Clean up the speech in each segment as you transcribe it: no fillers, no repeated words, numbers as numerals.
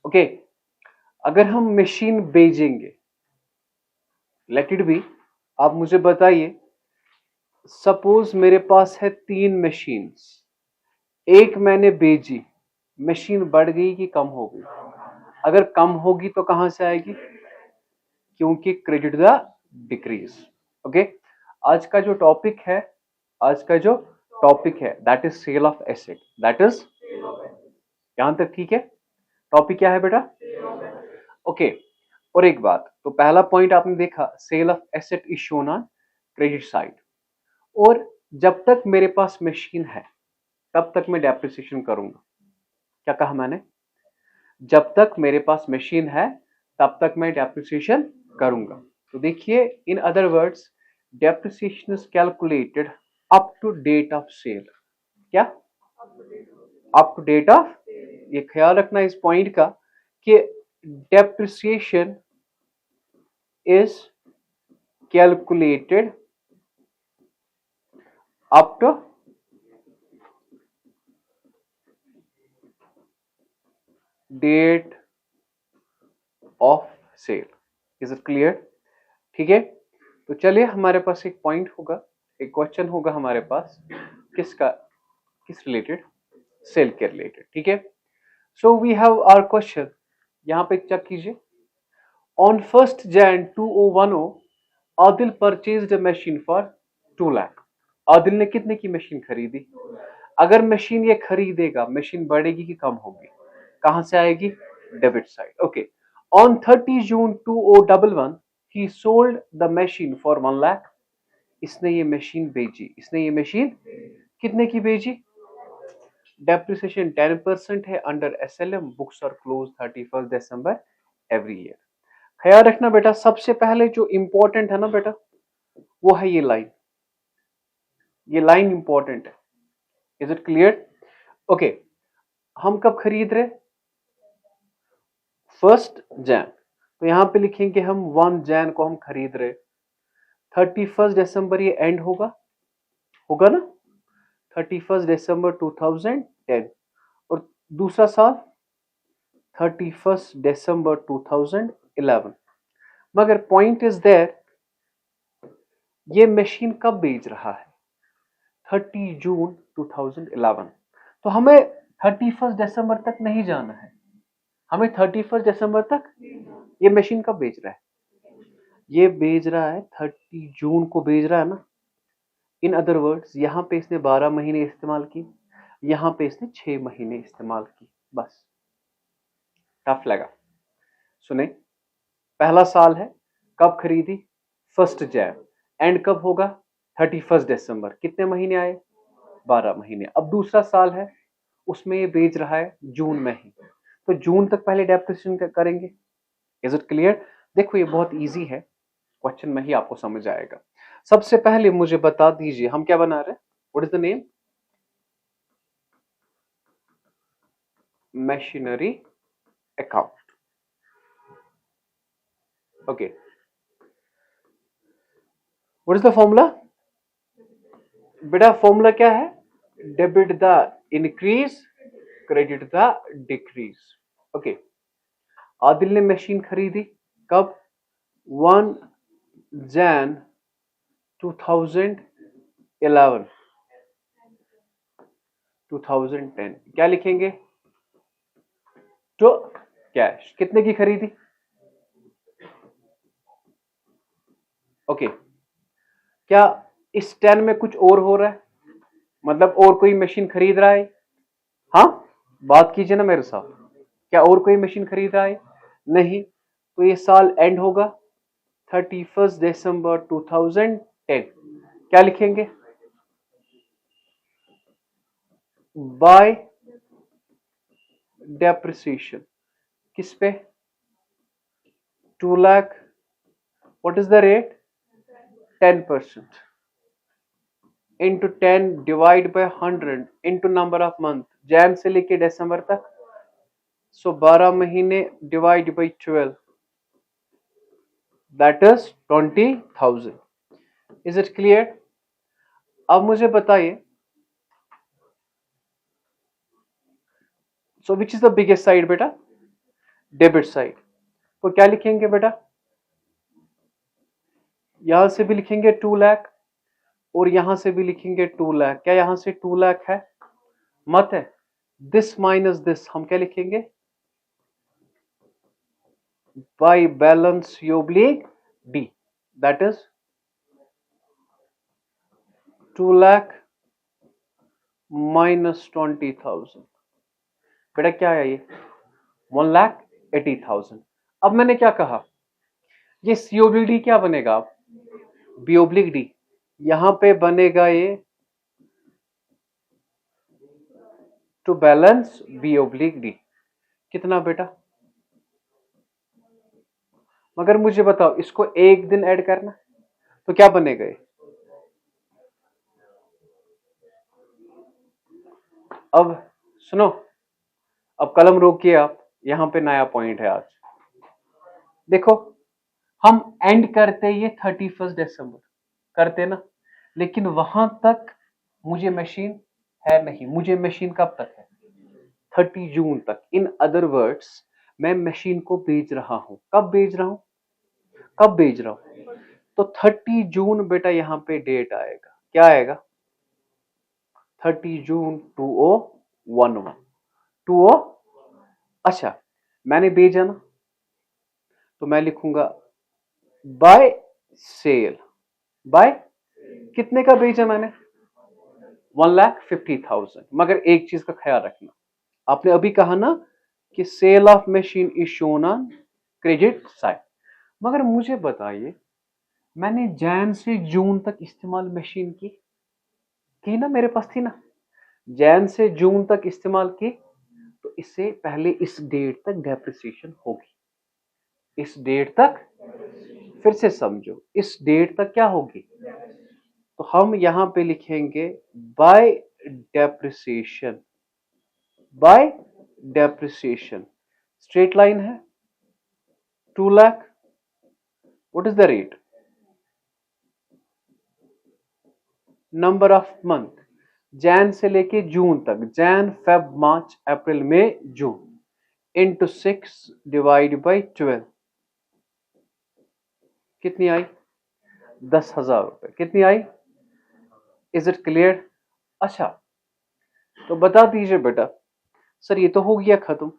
Okay अगर हम machine भेजेंगे, लेट इट बी, आप मुझे बताइए, सपोज मेरे पास है 3 मशीन्स, एक मैंने भेजी, मशीन बढ़ गई कि कम हो गई? अगर कम होगी तो कहां से आएगी? क्योंकि क्रेडिट द डिक्रीज। ओके आज का जो टॉपिक है, आज का जो टॉपिक है that is sale of asset, that is, यहां तक ठीक है? टॉपिक क्या है बेटा? ओके और एक बात, तो पहला पॉइंट आपने देखा, sale of asset is shown on credit side. और जब तक मेरे पास मशीन है तब तक मैं डेप्रिसिएशन करूंगा। क्या कहा मैंने? जब तक मेरे पास मशीन है तब तक मैं डेप्रिसिएशन करूंगा। तो देखिए, in other words, depreciation is calculated up to date of sale. क्या? अप टू डेट ऑफ, ये ख्याल रखना इस पॉइंट का कि depreciation is calculated up to date of sale. Is it clear? ठीक है, तो चलिए हमारे पास एक पॉइंट होगा, एक क्वेश्चन होगा हमारे पास, किसका? किस रिलेटेड? सेल के रिलेटेड। ठीक है, so we have our question, यहां पे चेक कीजिए। On 1st Jan 2010 Adil purchased a machine for 2 lakh. Adil ने कितने की मशीन खरीदी? अगर मशीन ये खरीदेगा, मशीन बढ़ेगी कि कम होगी? कहां से आएगी? Debit side. Okay, on 30 June 2011 he sold the machine for 1 lakh. इसने ये मशीन बेची, इसने ये मशीन कितने की बेची? डेप्रिसिएशन 10% है under SLM, books are close 31 December every year. ख्याल रखना बेटा, सबसे पहले जो इंपॉर्टेंट है ना बेटा, वो है ये लाइन, ये लाइन इंपॉर्टेंट है। Is it clear? ओके, हम कब खरीद रहे? 1st Jan, तो यहां पे लिखेंगे हम 1 Jan को हम खरीद रहे। 31 दिसंबर ये एंड होगा, होगा ना? 31 दिसंबर 2010। और दूसरा साल 31 दिसंबर 2011। मगर पॉइंट इज देयर, ये मशीन कब बेच रहा है? 30 जून 2011। तो हमें 31 दिसंबर तक नहीं जाना है, हमें 31 दिसंबर तक, ये मशीन कब बेच रहा है? ये बेच रहा है 30 जून को बेच रहा है ना। इन अदर वर्ड्स, यहां पे इसने 12 महीने इस्तेमाल की, यहां पे इसने 6 महीने इस्तेमाल की, बस। टफ लगा? सुने, पहला साल है, कब खरीदी? 1st Jan, एंड कब होगा? 31 दिसंबर। कितने महीने आए? 12 महीने। अब दूसरा साल है, उसमें ये बेच रहा है जून में ही, तो जून तक पहले डेप्रिसिएशन करेंगे। Is it clear? देखो ये बहुत इजी है, क्वेश्चन में ही आपको समझ आएगा। सबसे पहले मुझे बता दीजिए, हम क्या बना रहे हैं? What is the name? Machinery account. Okay, what is the formula? बेटा फॉर्मूला क्या है? Debit the increase, credit the decrease. Okay, Adil ने मशीन खरीदी कब? 1 Jan 2011, 2010। क्या लिखेंगे? तो कैश। कितने की खरीदी? ओके, क्या इस 10 में कुछ और हो रहा है? मतलब और कोई मशीन खरीद रहा है? हाँ, बात कीजिए ना मेरे साथ, क्या और कोई मशीन खरीद रहा है? नहीं, तो ये साल एंड होगा 31 दिसंबर 2010। क्या लिखेंगे? By depreciation. किस पे? 2 lakh. What is the rate? 10% into 10 divide by 100 into number of month, Jan से लेके दिसंबर तक, सो 12 महीने divide by 12, that is 20,000। Is it clear? अब मुझे बताइए, so which is the biggest side बेटा? Debit side. तो क्या लिखेंगे बेटा, यहां से भी लिखेंगे 2 लाख और यहां से भी लिखेंगे 2 लाख। क्या यहां से 2 लाख है? मत है। दिस माइनस दिस हम क्या लिखेंगे, बाय बैलेंस योब्लिक डी, दैट इज 2 लाख माइनस 20,000। बेटा क्या है ये, 1,80,000। अब मैंने क्या कहा, ये सी ओब्लिक डी क्या बनेगा, अब बी ओब्लिक डी, यहां पे बनेगा ये to balance B oblique D. कितना बेटा, मगर मुझे बताओ इसको एक दिन ऐड करना तो क्या बनेगा ये, अब सुनो, अब कलम रोकिए आप, यहां पे नया पॉइंट है आज। देखो हम एंड करते ये 31 दिसंबर करते ना, लेकिन वहां तक मुझे मशीन है नहीं। मुझे मशीन कब तक है, 30 जून तक। इन अदर वर्ड्स मैं मशीन को भेज रहा हूं, कब भेज रहा हूं, कब भेज रहा हूं, तो 30 जून बेटा यहां पे डेट आएगा, क्या आएगा, 30 जून 2011 20। अच्छा मैंने भेजा ना, तो मैं लिखूंगा बाय सेल, बाय कितने का भेजा मैंने, 1,50,000। मगर एक चीज का ख्याल रखना, आपने अभी कहा ना कि sale of machine is shown on credit side. मगर मुझे बताइए, मैंने जैन से जून तक इस्तेमाल मशीन की ना, मेरे पास थी ना, जैन से जून तक इस्तेमाल की, तो इससे पहले इस डेट तक डेप्रिसिएशन होगी, इस डेट तक, फिर से समझो, इस डेट तक क्या होगी, तो हम यहां पे लिखेंगे by depreciation, by depreciation. Straight line है 2 lakh, what is the rate, number of month, Jan से लेके जून तक, Jan Feb March April May June, into 6 divide by 12, कितनी आई, 10,000 रुपए। कितनी आई, इज इट क्लियर। अच्छा तो बता दीजिए बेटा, सर ये तो हो गया खत्म,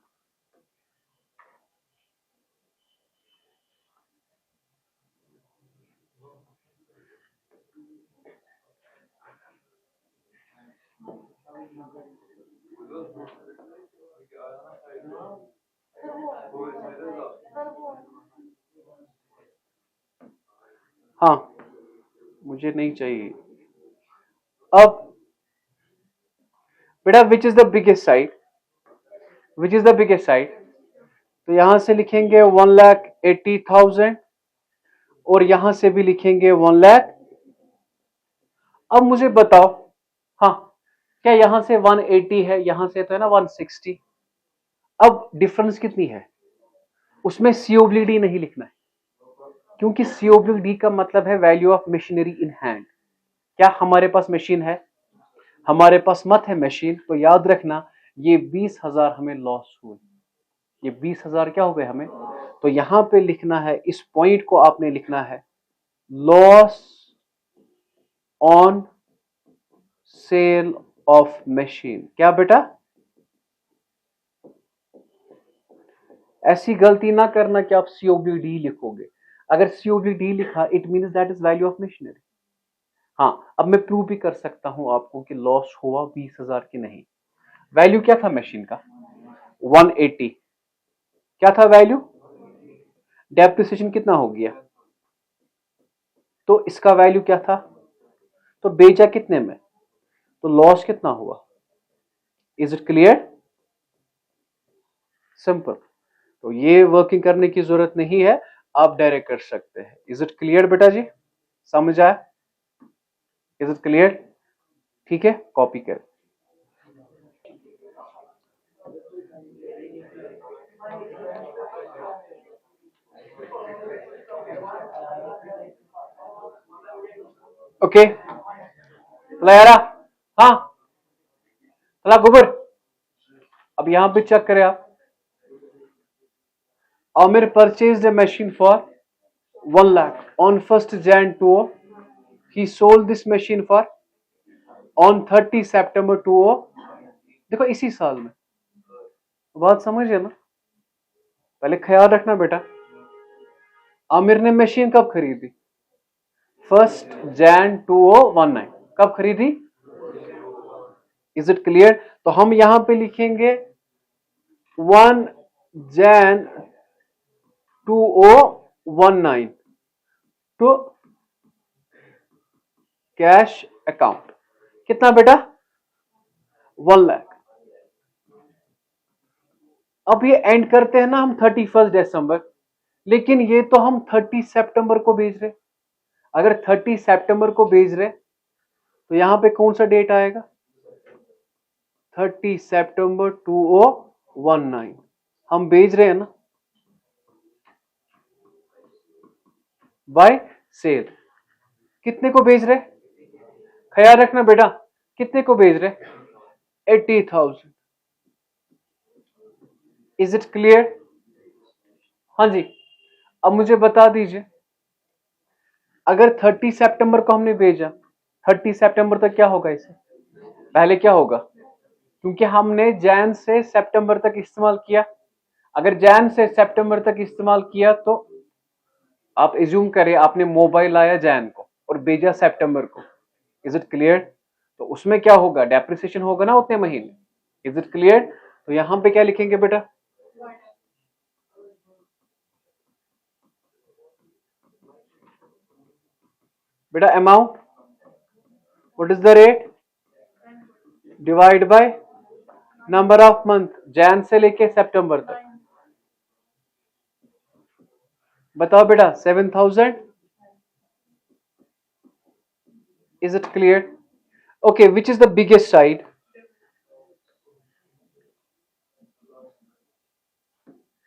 हाँ मुझे नहीं चाहिए। अब बेटा विच is the biggest side, which is the biggest side, तो यहां से लिखेंगे 1,80,000 और यहां से भी लिखेंगे 1 लाख। अब मुझे बताओ, हाँ क्या यहां से 180 है, यहां से तो है ना 160। अब डिफरेंस कितनी है, उसमें सीओब्लिडी नहीं लिखना है, क्योंकि सीओब्लिडी का मतलब है value of machinery in hand. क्या हमारे पास मशीन है, हमारे पास मत है मशीन, तो याद रखना ये 20,000 हमें लॉस हुए, ये 20,000 क्या हो गए हमें। तो यहां पे लिखना है, इस पॉइंट को आपने लिखना है loss on sale of machine. क्या बेटा, ऐसी गलती ना करना कि आप सीओबीडी लिखोगे। अगर सीओबीडी लिखा it means that is value of machinery. हाँ अब मैं प्रूव भी कर सकता हूं आपको कि लॉस हुआ 20,000 की नहीं। वैल्यू क्या था मशीन का, 180। क्या था वैल्यू, डेप्रिसिएशन कितना हो गया, तो इसका वैल्यू क्या था, तो बेचा कितने में, तो लॉस कितना हुआ। Is it clear, simple. तो ये वर्किंग करने की जरूरत नहीं है, आप डायरेक्ट कर सकते हैं। इज इट क्लियर बेटा जी, समझ आया, इज इट क्लियर, ठीक है कॉपी कर। ओके यारा, हाँ गुबर, अब यहां पे चेक करें आप, Amir purchased a machine for 1 lakh on 1st Jan 20. He sold this machine for on 30 September 20. देखो इसी साल में, बात समझिए ना, पहले ख्याल रखना बेटा। आमिर ने मशीन कब खरीदी? 1 Jan 2019। कब खरीदी? Is it clear? तो हम यहां पे लिखेंगे 1 Jan 2019 टू कैश अकाउंट। कितना बेटा? 1 लाख। अब ये एंड करते हैं ना हम 31 दिसंबर, लेकिन ये तो हम 30 सितंबर को भेज रहे। अगर 30 सितंबर को भेज रहे तो यहां पे कौन सा डेट आएगा? 30 सितंबर 2019 हम भेज रहे हैं ना, बाय सेल। कितने को भेज रहे? ख्याल रखना बेटा, कितने को भेज रहे? 80,000। Is it clear? हाँ जी। अब मुझे बता दीजिए, अगर 30 सितंबर को हमने भेजा, 30 सितंबर तक क्या होगा? इसे पहले क्या होगा? क्योंकि हमने जैन से सितंबर तक इस्तेमाल किया। अगर जैन से सितंबर तक इस्तेमाल किया तो आप एज्यूम करें आपने मोबाइल लाया जैन को और भेजा सितंबर को। Is it clear? तो उसमें क्या होगा? डेप्रिसिएशन होगा ना उतने महीने। Is it clear? तो यहां पे क्या लिखेंगे बेटा? बेटा amount, what is the rate? Divide by number of month, Jan से लेके सितंबर तक। बताओ बेटा 7,000। Is it clear? Okay, which is the biggest side?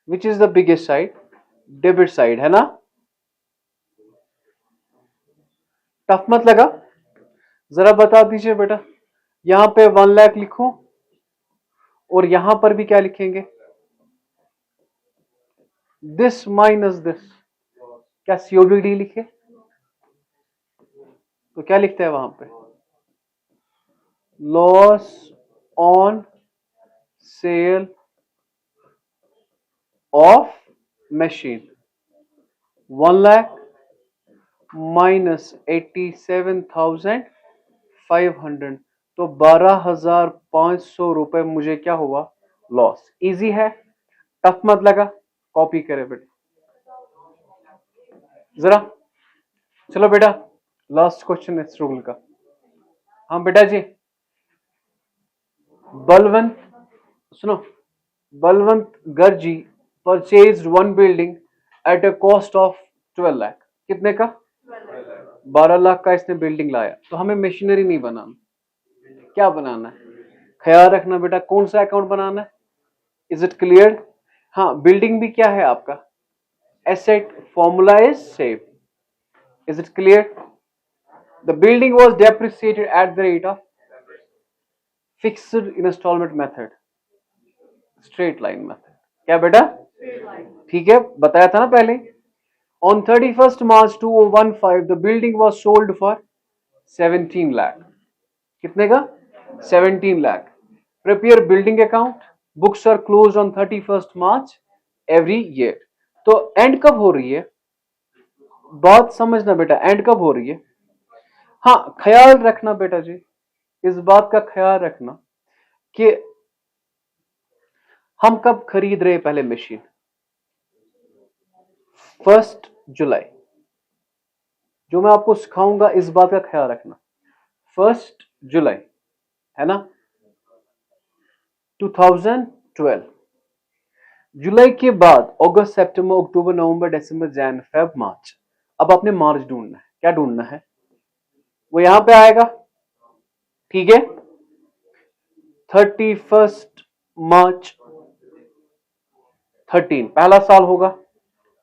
Which is the biggest side? Debit side है ना। टफ मत लगा, जरा बता दीजिए बेटा। यहां पे 1 लाख लिखूं और यहां पर भी क्या लिखेंगे? This minus this. क्या सीओबीडी लिखे? तो क्या लिखते हैं वहां पे? Loss on sale of machine. 1 lakh minus 87,500, तो 12,500 रुपए मुझे क्या हुआ? लॉस। इजी है, टफ मत लगा, कॉपी करे बेटा जरा। चलो बेटा, लास्ट क्वेश्चन है स्ट्रगल का। हाँ बेटा जी, बलवंत, सुनो, बलवंत गर्जी purchase 1 building at a cost of 12 lakh. कितने का? 12 लाख का इसने बिल्डिंग लाया। तो हमें मशीनरी नहीं बनाना, क्या बनाना है? ख्याल रखना बेटा, कौन सा अकाउंट बनाना है? Is it clear? हाँ, बिल्डिंग भी क्या है आपका? Asset. Formula is same. Is it clear? The building was depreciated at the rate of fixed installment method, straight line method. क्या बेटा? ठीक है, बताया था ना पहले। On 31st March 2015, the building was sold for 17 lakh. कितने का? 17 lakh. Prepare building account. Books are closed on 31st March every year. तो एंड कब हो रही है? बात समझना बेटा, एंड कब हो रही है? हाँ, ख्याल रखना बेटा जी, इस बात का ख्याल रखना कि हम कब खरीद रहे पहले मशीन? 1 जुलाई। जो मैं आपको सिखाऊंगा इस बात का ख्याल रखना। 1 जुलाई है ना, 2012। जुलाई के बाद अगस्त, सितंबर, अक्टूबर, नवंबर, दिसंबर, जैन, फेब, मार्च। अब आपने मार्च ढूंढना है। क्या ढूंढना है? वो यहां पे आएगा, ठीक है। 31 मार्च 13 पहला साल होगा।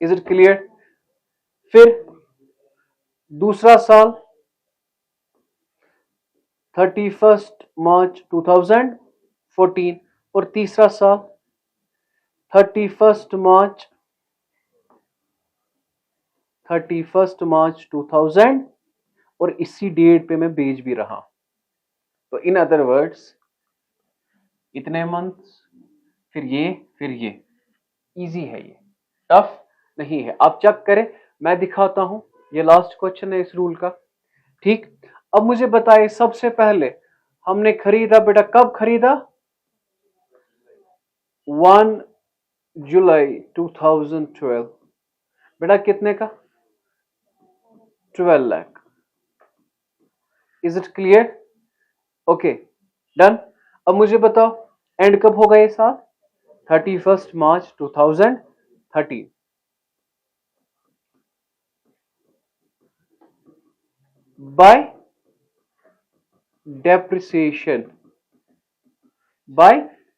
Is it clear? फिर दूसरा साल 31 मार्च 2014 और तीसरा साल 31 मार्च 31 मार्च 2000 और इसी डेट पे मैं बेच भी रहा। तो इन अदर वर्ड्स इतने मंथ्स, फिर ये इजी है, ये टफ नहीं है। आप चेक करें, मैं दिखाता हूं। ये लास्ट क्वेश्चन है इस रूल का। ठीक, अब मुझे बताइए सबसे पहले हमने खरीदा बेटा, कब खरीदा? 1 जुलाई 2012। बेटा कितने का? 12 lakh. Is it clear? Okay, done. अब मुझे बताओ एंड कब होगा ये साल? 31 March 2013। By depreciation, by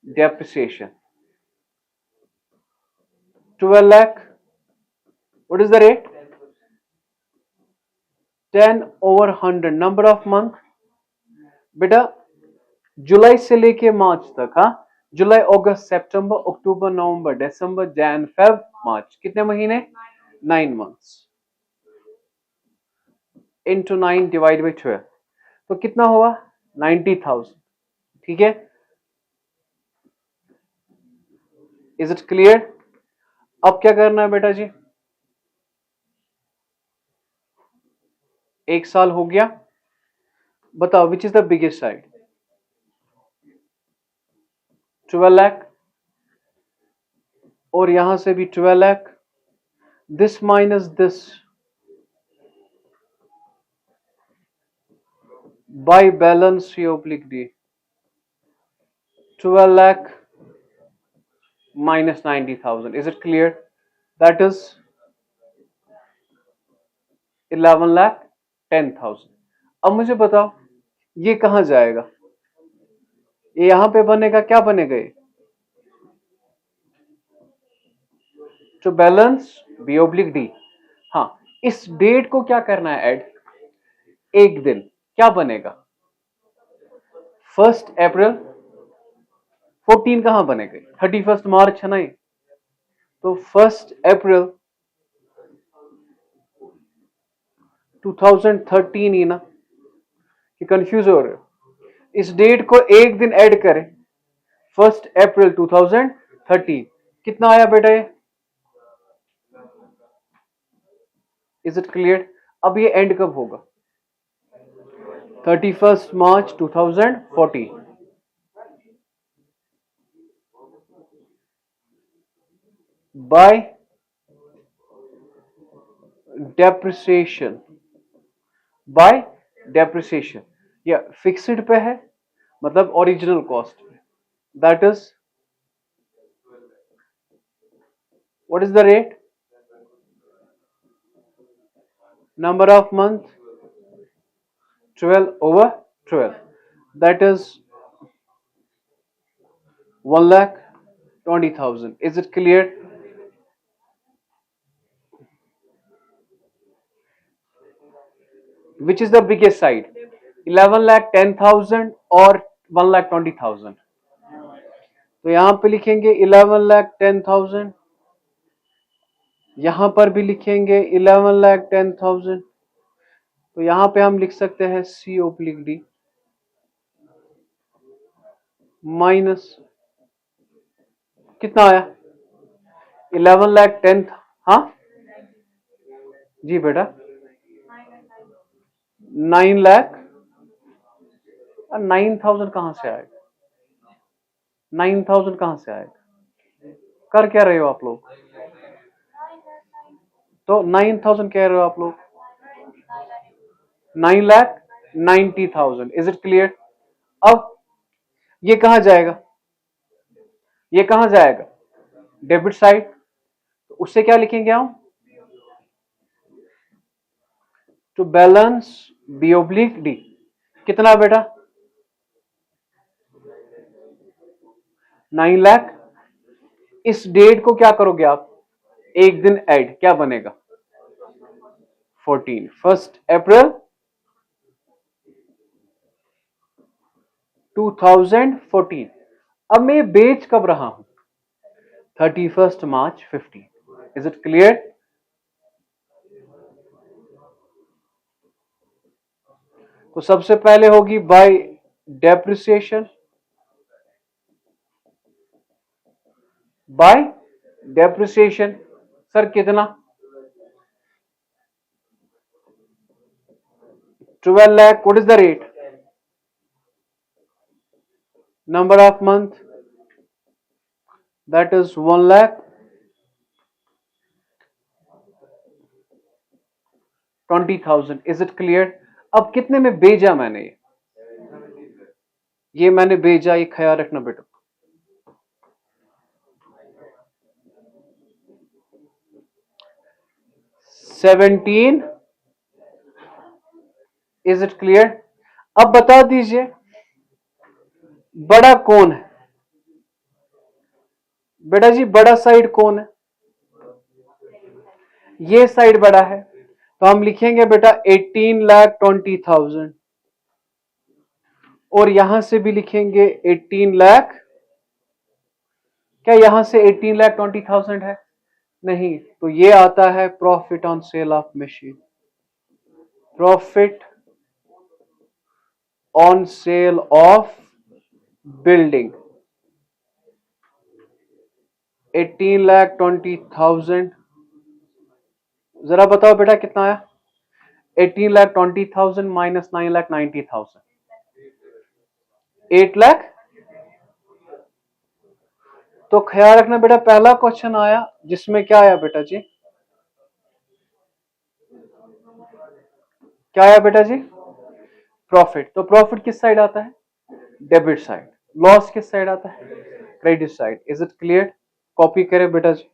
depreciation, 12 lakh. What is the rate? 10/100 number of month बेटा, जुलाई से लेके मार्च तक। हाँ, जुलाई, अगस्त, सितंबर, अक्टूबर, नवंबर, दिसंबर, जैन, फेब, मार्च, कितने महीने? 9 months into 9 डिवाइड बाई 12, तो कितना हुआ? 90,000। ठीक है, इज इट क्लियर? अब क्या करना है बेटा जी? एक साल हो गया, बताओ which is the biggest side? 12 lakh, और यहां से भी 12 lakh, this minus this, by balance c oblique d, 12 lakh minus 90,000. Is it clear? That is 11,10,000. अब मुझे बताओ ये कहां जाएगा? ये यहां पे बनेगा, क्या बनेगा ये? तो बैलेंस बी ओब्लिक डी। हाँ, इस डेट को क्या करना है? ऐड एक दिन, क्या बनेगा? 1 अप्रैल। 14 कहां बनेगा? 31 मार्च है ना ये, तो 1 अप्रैल 2013 ही ना, कि कंफ्यूज हो रहे हो? इस डेट को एक दिन ऐड करें, 1 अप्रैल 2013, कितना आया बेटा ये? Is it clear? अब ये एंड कब होगा? 31 मार्च 2014। बाय डेप्रिसिएशन, बाय डेप्रिसिएशन, या फिक्स्ड पे है, मतलब ओरिजिनल कॉस्ट पे, that is what is the rate? Number of month 12/12, that is 1,20,000. Is it clear? Which is the biggest side? 11,10,000 और 1,20,000? तो यहां पे लिखेंगे 11,10,000, यहां पर भी लिखेंगे 11,10,000, तो यहां पे हम लिख सकते हैं सी ओब्लिक डी माइनस, कितना आया? 11,10,000। हाँ जी बेटा, 9 लाख। 9,000 कहां से आएगा? 9,000 कहां से आएगा? कर क्या रहे हो आप लोग? तो 9,000 कह रहे हो आप लोग? 9,90,000। Is it clear? अब ये कहां जाएगा? ये कहां जाएगा? Debit side. तो उससे क्या लिखेंगे हम? To balance B oblique D, कितना बेटा? 9 लाख। इस डेट को क्या करोगे आप? एक दिन ऐड, क्या बनेगा? 14, 1 अप्रैल 2014। अब मैं बेच कब रहा हूं? 31 मार्च 15। Is it clear? तो सबसे पहले होगी bye depreciation, by depreciation. Sir कितना? 12 lakh. What is the rate? Number of month, that is 1 lakh 20,000. Is it clear? अब कितने में भेजा मैंने? ये मैंने भेजा, ये ख्याल रखना बेटा। 17। Is it clear? अब बता दीजिए बड़ा कौन है बेटा जी? बड़ा साइड कौन है? ये साइड बड़ा है, तो हम लिखेंगे बेटा 18,20,000, और यहां से भी लिखेंगे 18 लाख। क्या यहां से 18,20,000 है? नहीं, तो ये आता है profit on sale of machine, profit on sale of building. 18,20,000, जरा बताओ बेटा कितना आया? 18,20,000 माइनस 9,90,000, 8 लाख। तो ख्याल रखना बेटा, पहला क्वेश्चन आया जिसमें क्या आया बेटा जी? क्या आया बेटा जी? प्रॉफिट। तो प्रॉफिट किस साइड आता है? Debit side. लॉस किस साइड आता है? Credit side. Is it clear? Copy करें बेटा जी।